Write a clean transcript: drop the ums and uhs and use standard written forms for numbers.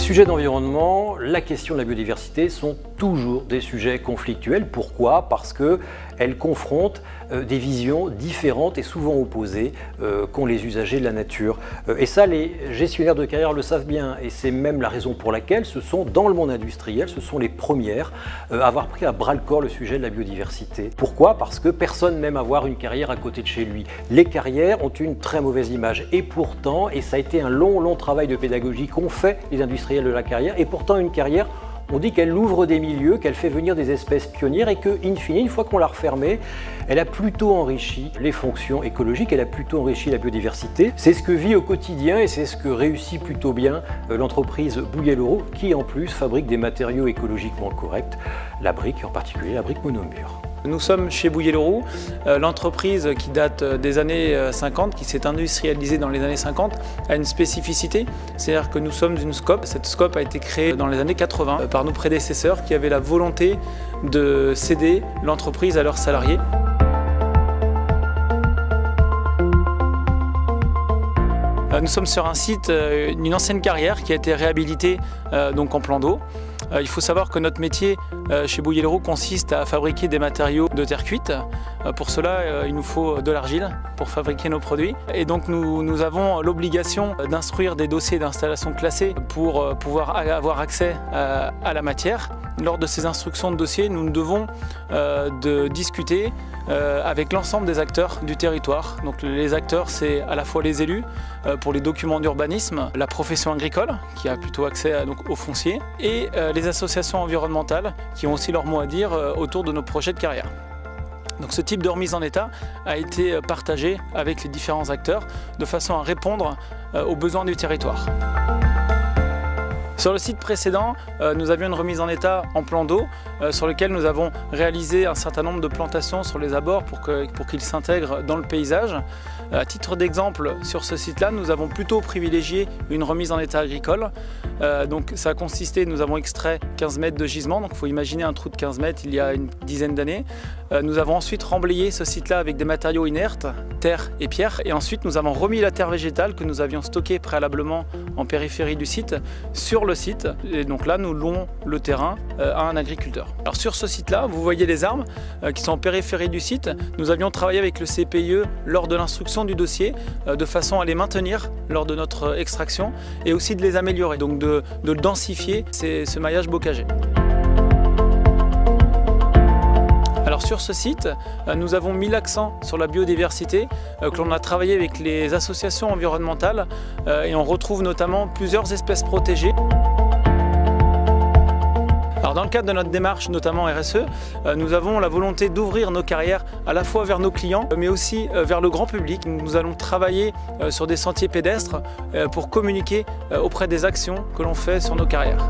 sujets d'environnement, la question de la biodiversité sont toujours des sujets conflictuels. Pourquoi? Parce qu'elles confrontent des visions différentes et souvent opposées qu'ont les usagers de la nature. Et ça, les gestionnaires de carrière le savent bien. Et c'est même la raison pour laquelle ce sont, dans le monde industriel, ce sont les premières à avoir pris à bras-le-corps le sujet de la biodiversité. Pourquoi? Parce que personne n'aime avoir une carrière à côté de chez lui. Les carrières ont une très mauvaise image. Et pourtant, et ça a été un long travail de pédagogie qu'ont fait les industriels de la carrière, et pourtant une carrière, on dit qu'elle ouvre des milieux, qu'elle fait venir des espèces pionnières et que, in fine, une fois qu'on l'a refermée, elle a plutôt enrichi les fonctions écologiques, elle a plutôt enrichi la biodiversité. C'est ce que vit au quotidien et c'est ce que réussit plutôt bien l'entreprise Bouguet-Leroux, qui en plus fabrique des matériaux écologiquement corrects, la brique, en particulier la brique monomure. Nous sommes chez Bouguet-Leroux, l'entreprise qui date des années 50, qui s'est industrialisée dans les années 50, a une spécificité, c'est-à-dire que nous sommes une SCOP. Cette SCOP a été créée dans les années 80 par nos prédécesseurs qui avaient la volonté de céder l'entreprise à leurs salariés. Nous sommes sur un site, une ancienne carrière qui a été réhabilitée donc en plan d'eau. Il faut savoir que notre métier chez Bouguet-Leroux consiste à fabriquer des matériaux de terre cuite. Pour cela, il nous faut de l'argile pour fabriquer nos produits. Et donc nous avons l'obligation d'instruire des dossiers d'installation classés pour pouvoir avoir accès à la matière. Lors de ces instructions de dossiers, nous devons discuter avec l'ensemble des acteurs du territoire. Donc les acteurs, c'est à la fois les élus pour les documents d'urbanisme, la profession agricole qui a plutôt accès au foncier et les associations environnementales qui ont aussi leur mot à dire autour de nos projets de carrière. Donc ce type de remise en état a été partagé avec les différents acteurs de façon à répondre aux besoins du territoire. Sur le site précédent, nous avions une remise en état en plan d'eau sur lequel nous avons réalisé un certain nombre de plantations sur les abords pour qu'ils s'intègrent dans le paysage. À titre d'exemple, sur ce site-là, nous avons plutôt privilégié une remise en état agricole. Donc ça a consisté, nous avons extrait 15 mètres de gisement, donc il faut imaginer un trou de 15 mètres il y a une dizaine d'années. Nous avons ensuite remblayé ce site-là avec des matériaux inertes, terre et pierre, et ensuite nous avons remis la terre végétale que nous avions stockée préalablement en périphérie du site sur le site, et donc là nous louons le terrain à un agriculteur. Alors sur ce site-là, vous voyez les arbres qui sont en périphérie du site. Nous avions travaillé avec le CPIE lors de l'instruction du dossier de façon à les maintenir lors de notre extraction et aussi de les améliorer, donc de densifier ce maillage bocager. Alors sur ce site, nous avons mis l'accent sur la biodiversité, que l'on a travaillé avec les associations environnementales et on retrouve notamment plusieurs espèces protégées. Alors dans le cadre de notre démarche, notamment RSE, nous avons la volonté d'ouvrir nos carrières à la fois vers nos clients, mais aussi vers le grand public. Nous allons travailler sur des sentiers pédestres pour communiquer auprès des actions que l'on fait sur nos carrières.